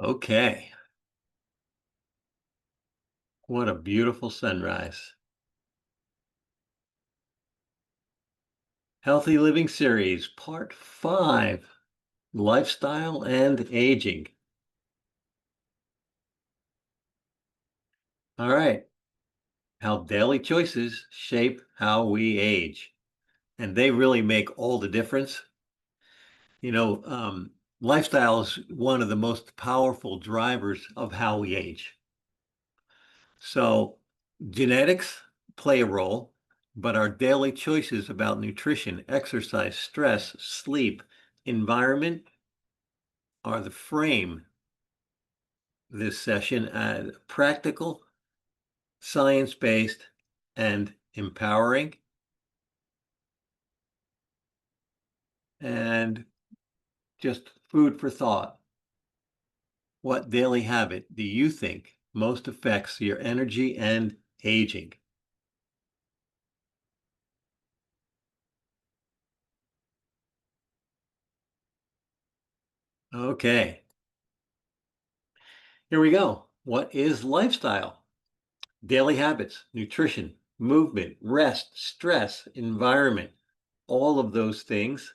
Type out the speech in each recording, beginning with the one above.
Okay, what a beautiful sunrise. Healthy Living Series, Part 5, Lifestyle and Aging. All right, how daily choices shape how we age. And they really make all the difference. You know, lifestyle is one of the most powerful drivers of how we age. So, genetics play a role, but our daily choices about nutrition, exercise, stress, sleep, environment are the frame this session as practical, science-based, and empowering. And just food for thought. What daily habit do you think most affects your energy and aging? Okay, here we go. What is lifestyle? Daily habits, nutrition, movement, rest, stress, environment, all of those things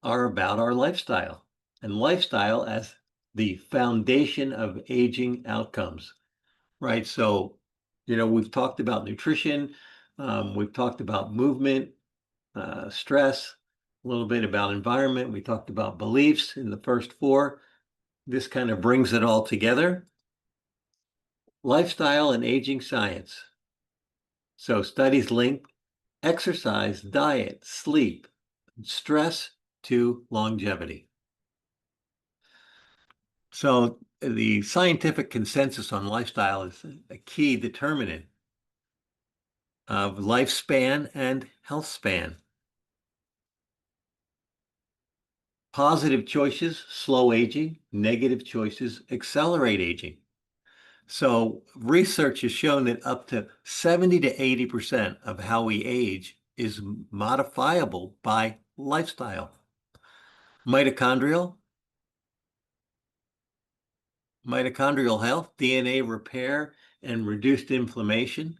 are about our lifestyle. And lifestyle as the foundation of aging outcomes, right? So, we've talked about nutrition, we've talked about movement, stress, a little bit about environment. We talked about beliefs in the first four. This kind of brings it all together. Lifestyle and aging science. So studies link exercise, diet, sleep, stress to longevity. So the scientific consensus on lifestyle is a key determinant of lifespan and health span. Positive choices slow aging, negative choices accelerate aging. So research has shown that up to 70 to 80% of how we age is modifiable by lifestyle. Mitochondrial, mitochondrial health, DNA repair, and reduced inflammation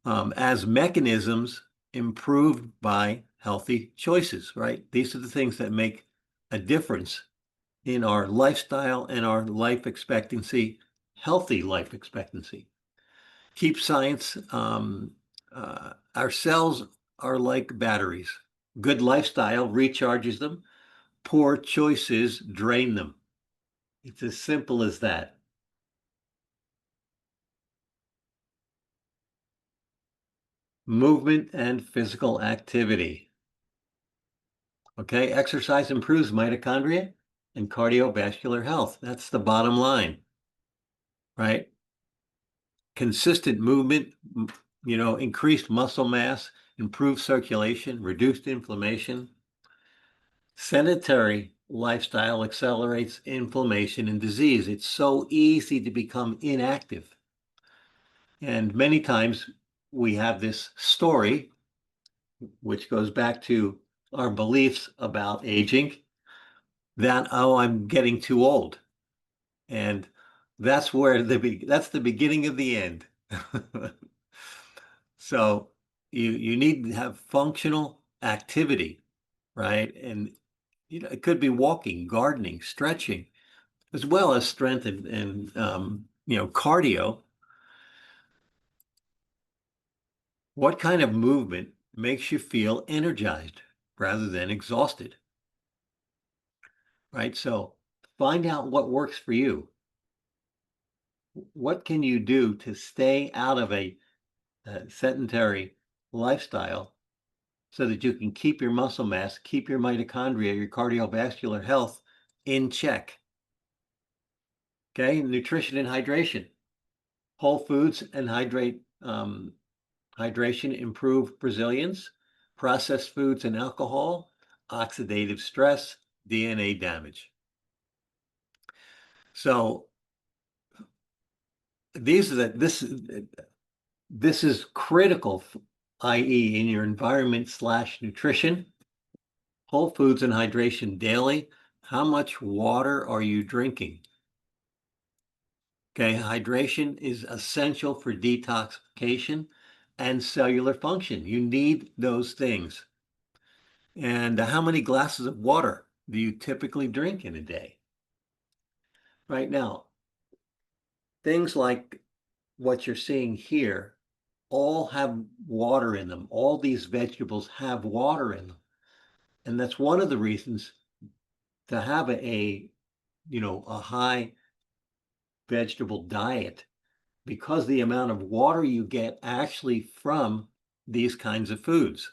as mechanisms improved by healthy choices, right? These are the things that make a difference in our lifestyle and our life expectancy, healthy life expectancy. Keep science, our cells are like batteries. Good lifestyle recharges them, poor choices drain them. It's as simple as that. Movement and physical activity. Okay, exercise improves mitochondria and cardiovascular health. That's the bottom line, right? Consistent movement, increased muscle mass, improved circulation, reduced inflammation. Sedentary lifestyle accelerates inflammation and disease. It's so easy to become inactive. And many times we have this story, which goes back to our beliefs about aging, that, oh, I'm getting too old. And that's that's the beginning of the end. So you need to have functional activity, right? And it could be walking, gardening, stretching, as well as strength and cardio. What kind of movement makes you feel energized rather than exhausted, right? So find out what works for you. What can you do to stay out of a sedentary lifestyle so that you can keep your muscle mass, keep your mitochondria, your cardiovascular health in check? Okay, nutrition and hydration. Whole foods and hydration improve resilience. Processed foods and alcohol, oxidative stress, DNA damage. So this is critical, i.e., in your environment/nutrition. Whole foods and hydration daily How much water are you drinking? Okay, hydration is essential for detoxification and cellular function. You need those things. And how many glasses of water do you typically drink in a day? Right now, things like what you're seeing here all have water in them. All these vegetables have water in them. And that's one of the reasons to have a high vegetable diet, because the amount of water you get actually from these kinds of foods,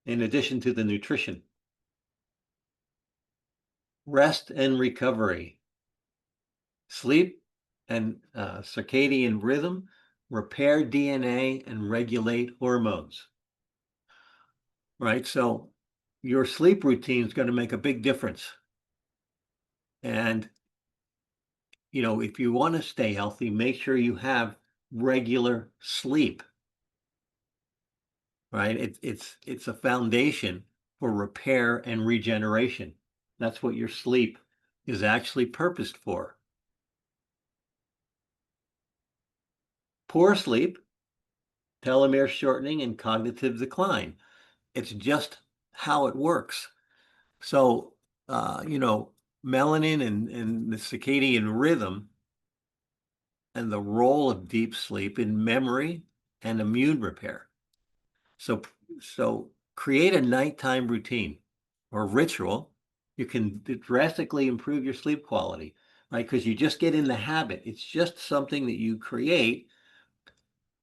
in addition to the nutrition. Rest and recovery, sleep and circadian rhythm, repair DNA and regulate hormones, right? So your sleep routine is going to make a big difference. And, if you want to stay healthy, make sure you have regular sleep, right? It's a foundation for repair and regeneration. That's what your sleep is actually purposed for. Poor sleep, telomere shortening, and cognitive decline. It's just how it works. So, melanin and the circadian rhythm and the role of deep sleep in memory and immune repair. So create a nighttime routine or ritual. You can drastically improve your sleep quality, right? Because you just get in the habit. It's just something that you create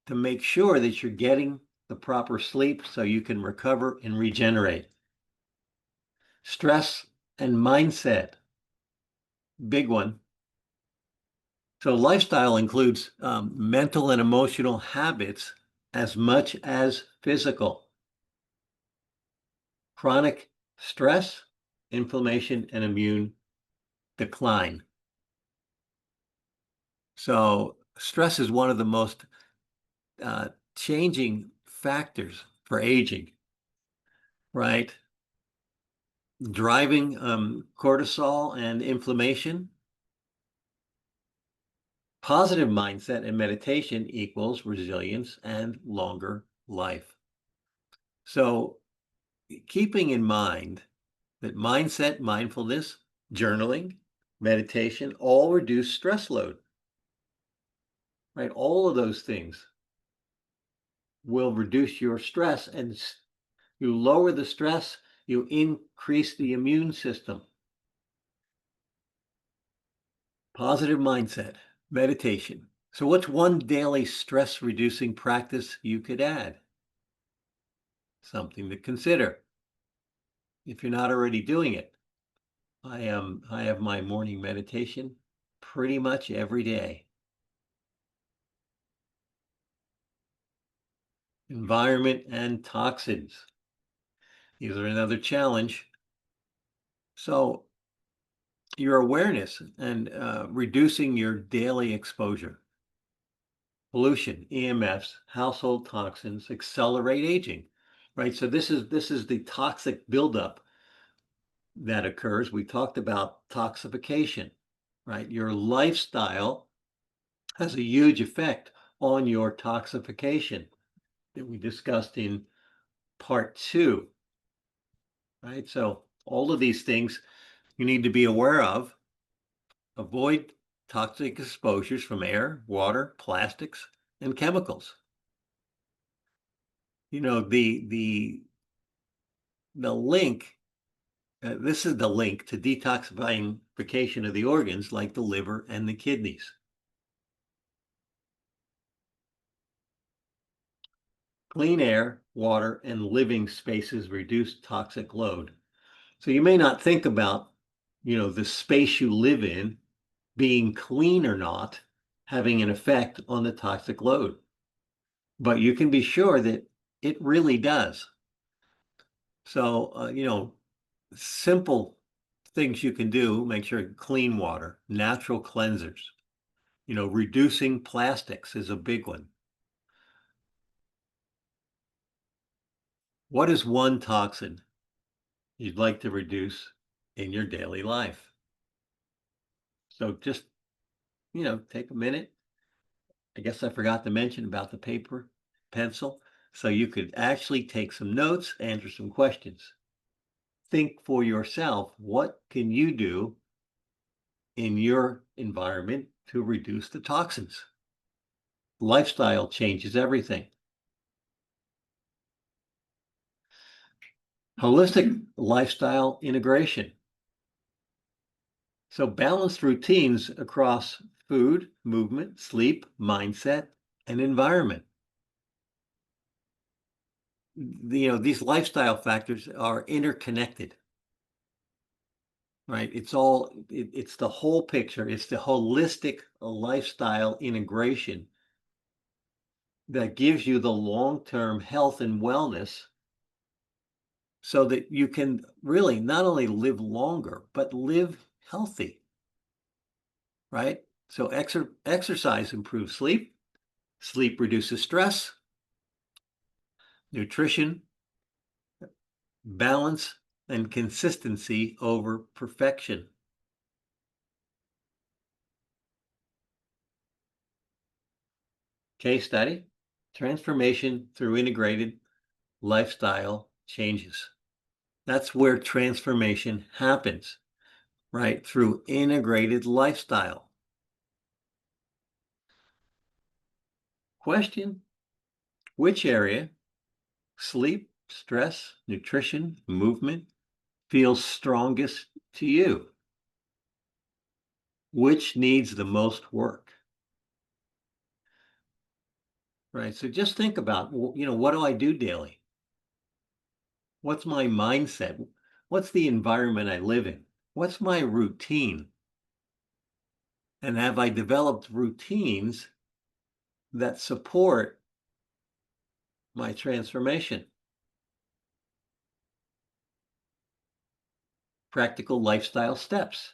to make sure that you're getting the proper sleep so you can recover and regenerate. Stress and mindset, big one. So lifestyle includes mental and emotional habits as much as physical. Chronic stress, inflammation, and immune decline. So stress is one of the most changing factors for aging, right? Driving cortisol and inflammation. Positive mindset and meditation equals resilience and longer life. So keeping in mind that mindset, mindfulness, journaling, meditation all reduce stress load, right? All of those things will reduce your stress, and you lower the stress, you increase the immune system. Positive mindset, meditation. So what's one daily stress reducing practice you could add? Something to consider if you're not already doing it. I have my morning meditation pretty much every day. Environment and toxins. These are another challenge. So your awareness and reducing your daily exposure. Pollution, EMFs, household toxins accelerate aging, right? So this is the toxic buildup that occurs. We talked about toxification, right? Your lifestyle has a huge effect on your toxification that we discussed in part 2, right? So all of these things you need to be aware of. Avoid toxic exposures from air, water, plastics, and chemicals. The link. This is the link to detoxification of the organs like the liver and the kidneys. Clean air, water, and living spaces reduce toxic load. So you may not think about, the space you live in being clean or not having an effect on the toxic load. But you can be sure that it really does. So, simple things you can do, make sure clean water, natural cleansers, reducing plastics is a big one. What is one toxin? you'd like to reduce in your daily life. So just, take a minute. I guess I forgot to mention about the paper, pencil. So you could actually take some notes, answer some questions. Think for yourself, what can you do in your environment to reduce the toxins? Lifestyle changes everything. Holistic lifestyle integration. So balanced routines across food, movement, sleep, mindset, and environment. These lifestyle factors are interconnected, right? It's the whole picture. It's the holistic lifestyle integration that gives you the long-term health and wellness so that you can really not only live longer, but live healthy, right? So exercise improves sleep, sleep reduces stress, nutrition, balance, and consistency over perfection. Case study, transformation through integrated lifestyle changes. That's where transformation happens, right? Through integrated lifestyle. Question, which area, sleep, stress, nutrition, movement, feels strongest to you? Which needs the most work? Right. So just think about, what do I do daily? What's my mindset? What's the environment I live in? What's my routine? And have I developed routines that support my transformation? Practical lifestyle steps.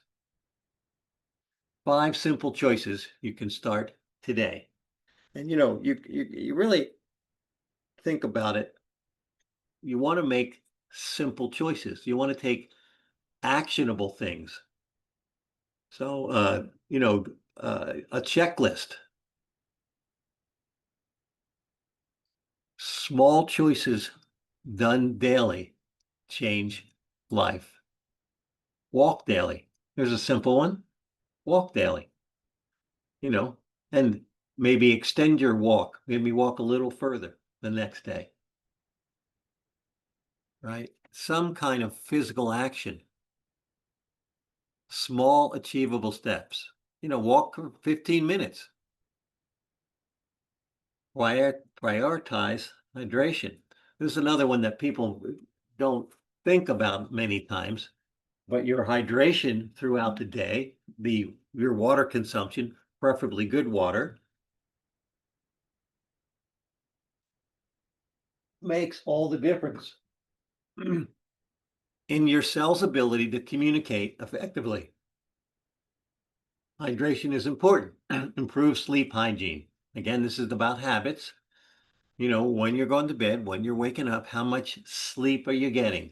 5 simple choices you can start today. And you really think about it. You want to make simple choices. You want to take actionable things. So, a checklist. Small choices done daily change life. Walk daily. There's a simple one. Walk daily, you know, and maybe extend your walk. Maybe walk a little further the next day, right? Some kind of physical action, small achievable steps. Walk for 15 minutes. Prioritize hydration. This is another one that people don't think about many times, but your hydration throughout the day, your water consumption, preferably good water, makes all the difference in your cell's ability to communicate effectively. Hydration is important. Improve sleep hygiene. Again, this is about habits. When you're going to bed, when you're waking up, how much sleep are you getting?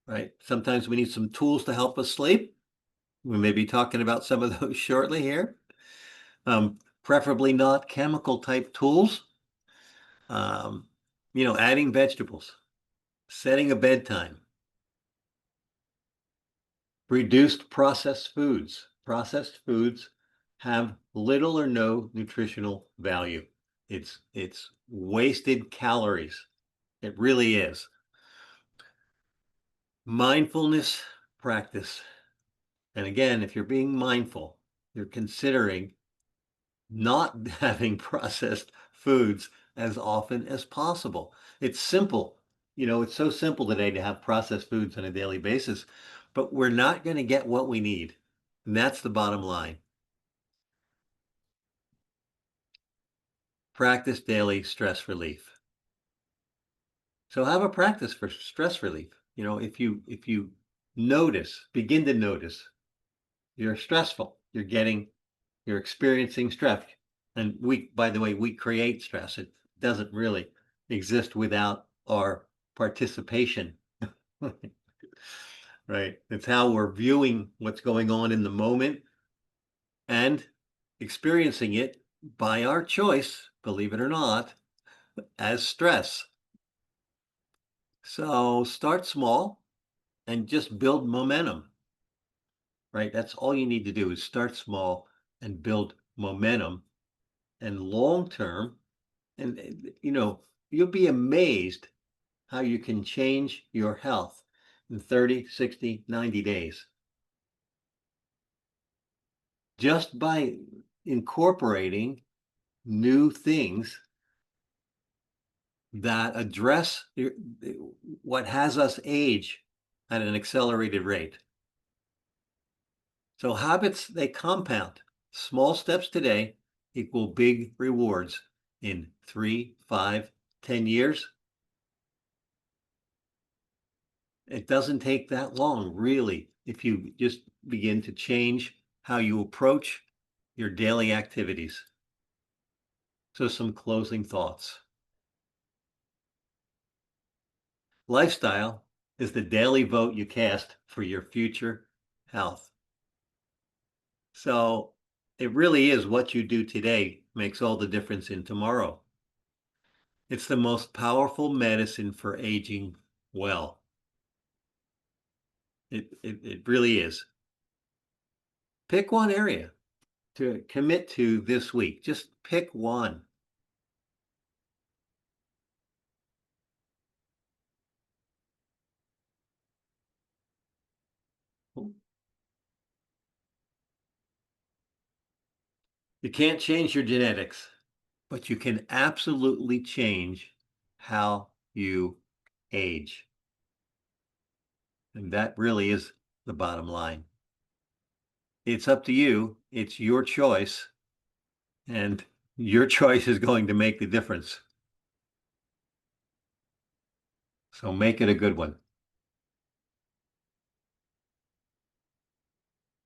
Right? Sometimes we need some tools to help us sleep. We may be talking about some of those shortly here. Preferably not chemical type tools. Adding vegetables, setting a bedtime, reduced processed foods. Processed foods have little or no nutritional value. It's wasted calories. It really is. Mindfulness practice. And again, if you're being mindful, you're considering not having processed foods as often as possible. It's simple. It's so simple today to have processed foods on a daily basis, but we're not going to get what we need. And that's the bottom line. Practice daily stress relief. So have a practice for stress relief. If you begin to notice you're stressful, you're experiencing stress. And by the way, we create stress. It doesn't really exist without our participation, Right. It's how we're viewing what's going on in the moment and experiencing it by our choice, believe it or not, as stress. So start small and just build momentum, right? That's all you need to do is start small and build momentum and long term. And, you'll be amazed how you can change your health in 30, 60, 90 days just by incorporating new things that address what has us age at an accelerated rate. So habits, they compound. Small steps today equal big rewards in 3, 5, 10 years. It doesn't take that long, really, if you just begin to change how you approach your daily activities. So some closing thoughts. Lifestyle is the daily vote you cast for your future health. So it really is what you do today makes all the difference in tomorrow. It's the most powerful medicine for aging well. It really is. Pick one area to commit to this week. Just pick one. You can't change your genetics, but you can absolutely change how you age. And that really is the bottom line. It's up to you. It's your choice. And your choice is going to make the difference. So make it a good one.